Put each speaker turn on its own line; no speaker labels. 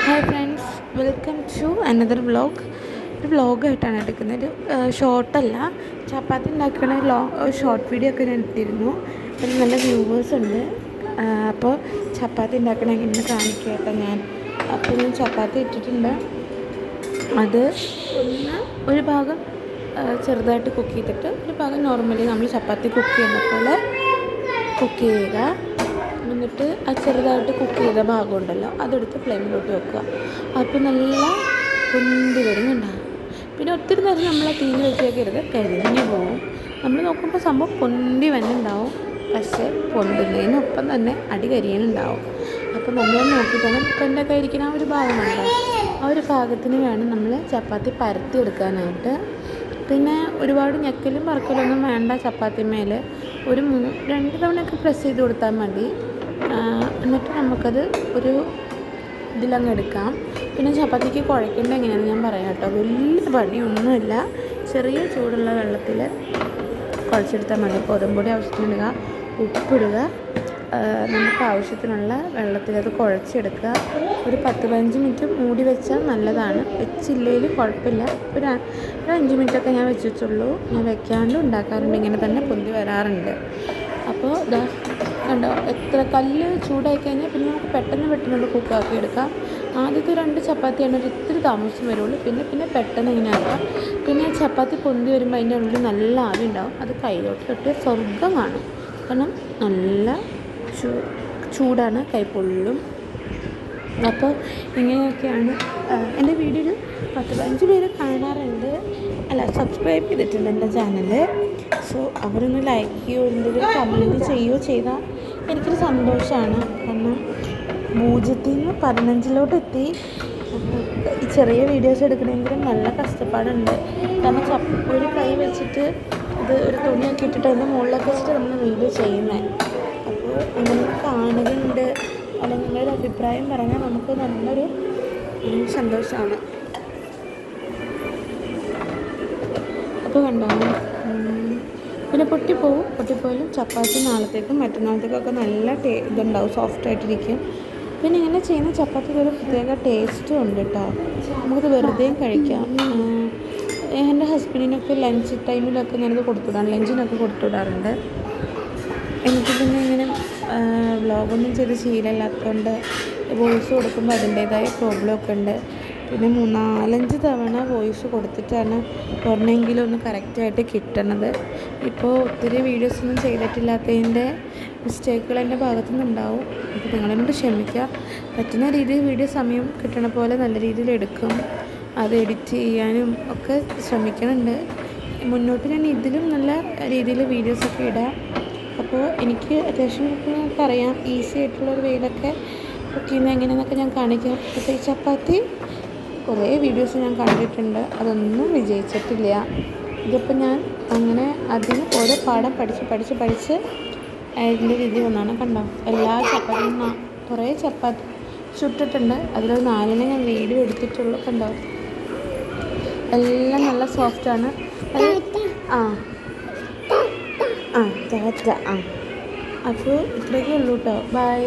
Hi friends, welcome to another vlog. ഒരു വ്ളോഗായിട്ടാണ് എടുക്കുന്നത്. ഒരു ഷോർട്ടല്ല, ചപ്പാത്തി ഉണ്ടാക്കുന്ന ഷോർട്ട് വീഡിയോ ഒക്കെ ഞാൻ ഇട്ടിരുന്നു. അതിൽ നല്ല വ്യൂവേഴ്സ് ഉണ്ട്. അപ്പോൾ ചപ്പാത്തി ഉണ്ടാക്കണ എങ്ങനെ കാണിക്കുക കേട്ടോ ഞാൻ. അപ്പോൾ ഞാൻ ചപ്പാത്തി ഇട്ടിട്ടുണ്ട്. അത് ഒരു ഭാഗം ചെറുതായിട്ട് കുക്ക് ചെയ്തിട്ട് ഒരു ഭാഗം നോർമലി നമ്മൾ ചപ്പാത്തി കുക്ക് ചെയ്യുന്ന പോലെ കുക്ക് ചെയ്യുക. എന്നിട്ട് ആ ചെറുതായിട്ട് കുക്ക് ചെയ്ത ഭാഗം ഉണ്ടല്ലോ, അതെടുത്ത് ഫ്ലെയിമിലോട്ട് വെക്കുക. അപ്പോൾ നല്ല പൊന്തി വരുന്നുണ്ടാകും. പിന്നെ ഒത്തിരി നേരം നമ്മൾ ആ തീയിൽ വെച്ചേക്കരുത്, കരിഞ്ഞു പോവും. നമ്മൾ നോക്കുമ്പോൾ സംഭവം പൊന്തി വന്നുണ്ടാവും, പക്ഷേ പൊന്തുന്നതിനൊപ്പം തന്നെ അടി കരിയാനുണ്ടാവും. അപ്പോൾ നമ്മൾ നോക്കിയിട്ടാണ് പെൻ്റൊക്കെ ഇരിക്കുന്ന ആ ഒരു ഭാഗമുണ്ടാവും. ആ ഒരു ഭാഗത്തിന് വേണം നമ്മൾ ചപ്പാത്തി പരത്തി എടുക്കാനായിട്ട്. പിന്നെ ഒരുപാട് ഞെക്കലും പറക്കലൊന്നും വേണ്ട. ചപ്പാത്തിമേൽ ഒരു 2 തവണയൊക്കെ പ്രസ് ചെയ്ത് കൊടുത്താൽ മതി. എന്നിട്ട് നമുക്കത് ഒരു ഇതിലങ്ങ് എടുക്കാം. പിന്നെ ചപ്പാത്തിക്ക് കുഴക്കേണ്ടത് എങ്ങനെയാണെന്ന് ഞാൻ പറയാം കേട്ടോ. വലിയ പണിയൊന്നുമില്ല. ചെറിയ ചൂടുള്ള വെള്ളത്തിൽ കുഴച്ചെടുത്താൽ മതി. ഗോതമ്പൊടി ആവശ്യത്തിനിടുക, ഉപ്പിടുക, നമുക്ക് ആവശ്യത്തിനുള്ള വെള്ളത്തിൽ അത് കുഴച്ചെടുക്കുക. ഒരു 10-15 മിനിറ്റ് മൂടി വെച്ചാൽ നല്ലതാണ്. വെച്ചില്ലെങ്കിൽ കുഴപ്പമില്ല. ഒരു 5 മിനിറ്റൊക്കെ ഞാൻ വെച്ചിട്ടുള്ളൂ. ഞാൻ വെക്കാണ്ടും ഉണ്ടാക്കാറുണ്ട്. ഇങ്ങനെ തന്നെ പൊന്തി വരാറുണ്ട്. അപ്പോൾ ഇതാ കണ്ടോ, എത്ര കല്ല് ചൂടായി കഴിഞ്ഞാൽ പിന്നെ നമുക്ക് പെട്ടെന്ന് കുക്കാക്കി എടുക്കാം. ആദ്യത്തെ 2 ചപ്പാത്തിയാണ് ഒരു ഇത്തിരി താമസം വരുള്ളൂ. പിന്നെ പെട്ടെന്ന് ഇങ്ങനെ ആക്കാം. പിന്നെ ചപ്പാത്തി പൊന്തി വരുമ്പോൾ അതിൻ്റെ ഉള്ളിൽ നല്ല ആവി ഉണ്ടാവും. അത് കയ്യിലോട്ട് ഇട്ട് സ്വർഗ്ഗം കാണും. കാരണം നല്ല ചൂടാണ്, കൈ പൊള്ളും. അപ്പോൾ ഇങ്ങനെയൊക്കെയാണ് എൻ്റെ വീഡിയോയിൽ 10-15 പേര് കാണാറുണ്ട്, സബ്സ്ക്രൈബ് ചെയ്തിട്ടുണ്ട് എൻ്റെ ചാനൽ. സോ അവരൊന്ന് ലൈക്ക് ചെയ്യുകയോ എന്തെങ്കിലും കമൻറ്റ് ചെയ്യുകയോ ചെയ്താൽ എനിക്കൊരു സന്തോഷമാണ്. കാരണം 0-ൽ നിന്ന് 15-ലോട്ട് എത്തി. ഈ ചെറിയ വീഡിയോസ് എടുക്കണമെങ്കിലും നല്ല കഷ്ടപ്പാടുണ്ട്. കാരണം ഒരു കൈ വെച്ചിട്ട് ഇത് ഒരു തുണിയൊക്കെ ഇട്ടിട്ട് അതിൻ്റെ മുകളിലൊക്കെ വെച്ചിട്ട് നമ്മൾ വീഡിയോ ചെയ്യുന്നത്. അപ്പോൾ അങ്ങനെ കാണുന്നുണ്ട്, അല്ലെങ്കിൽ നിങ്ങളൊരു അഭിപ്രായം പറഞ്ഞാൽ നമുക്ക് നല്ലൊരു സന്തോഷമാണ്. അപ്പോൾ കണ്ടോ, പിന്നെ പൊട്ടിപ്പോയാലും ചപ്പാത്തി നാളത്തേക്കും മറ്റന്നാളത്തേക്കൊക്കെ നല്ല ഇതുണ്ടാവും, സോഫ്റ്റായിട്ടിരിക്കും. പിന്നെ ഇങ്ങനെ ചെയ്യുന്ന ചപ്പാത്തിക്ക് ഒരു പ്രത്യേക ടേസ്റ്റും ഉണ്ട് കേട്ടോ. നമുക്കത് വെറുതെയും കഴിക്കാം. എൻ്റെ ഹസ്ബൻഡിനൊക്കെ ലഞ്ച് ടൈമിലൊക്കെ ഞാനത് ലഞ്ചിനൊക്കെ കൊടുത്തുവിടാറുണ്ട്. എനിക്ക് പിന്നെ ഇങ്ങനെ വ്ളോഗൊന്നും ചെയ്ത് ശീലമില്ലാത്തതുകൊണ്ട് വോയിസ് കൊടുക്കുമ്പോൾ അതിൻ്റേതായ പ്രോബ്ലമൊക്കെ ഉണ്ട്. പിന്നെ 3-4-5 തവണ വോയിസ് കൊടുത്തിട്ടാണ് ഒരെണ്ണമെങ്കിലും ഒന്ന് കറക്റ്റായിട്ട് കിട്ടണത്. ഇപ്പോൾ ഒത്തിരി വീഡിയോസൊന്നും ചെയ്തിട്ടില്ലാത്തതിൻ്റെ മിസ്റ്റേക്കുകൾ എൻ്റെ ഭാഗത്തു നിന്നുണ്ടാവും. അപ്പോൾ നിങ്ങളെന്നോട് ക്ഷമിക്കുക. പറ്റുന്ന രീതിയിൽ വീഡിയോ സമയം കിട്ടണ പോലെ നല്ല രീതിയിൽ എടുക്കും. അത് എഡിറ്റ് ചെയ്യാനും ഒക്കെ ശ്രമിക്കുന്നുണ്ട്. മുന്നോട്ട് ഞാൻ ഇതിലും നല്ല രീതിയിൽ വീഡിയോസൊക്കെ ഇടാം. അപ്പോൾ എനിക്ക് അത്യാവശ്യം പറയാം, ഈസി ആയിട്ടുള്ളൊരു വേയിലൊക്കെ കുക്ക് ചെയ്യുന്നത് എങ്ങനെയെന്നൊക്കെ ഞാൻ കാണിക്കാം. അപ്പോൾ ഈ ചപ്പാത്തി കുറേ വീഡിയോസ് ഞാൻ കണ്ടിട്ടുണ്ട്, അതൊന്നും വിജയിച്ചിട്ടില്ല. ഇതിപ്പോൾ ഞാൻ അങ്ങനെ അതിന് ഓരോ പാഠം പഠിച്ച് അതിൻ്റെ രീതി വന്നാണ്. കണ്ടോ, എല്ലാ ചപ്പാത്തിയും കുറേ ചപ്പാത്തി ചുട്ടിട്ടുണ്ട്. അതിലൊരു 4 ഞാൻ വീഡിയോ എടുത്തിട്ടുള്ളൂ. കണ്ടോ, എല്ലാം നല്ല സോഫ്റ്റാണ്. ടാറ്റ. അപ്പോൾ ഇത്രയൊക്കെ ഉള്ളൂ കേട്ടോ. ബൈ.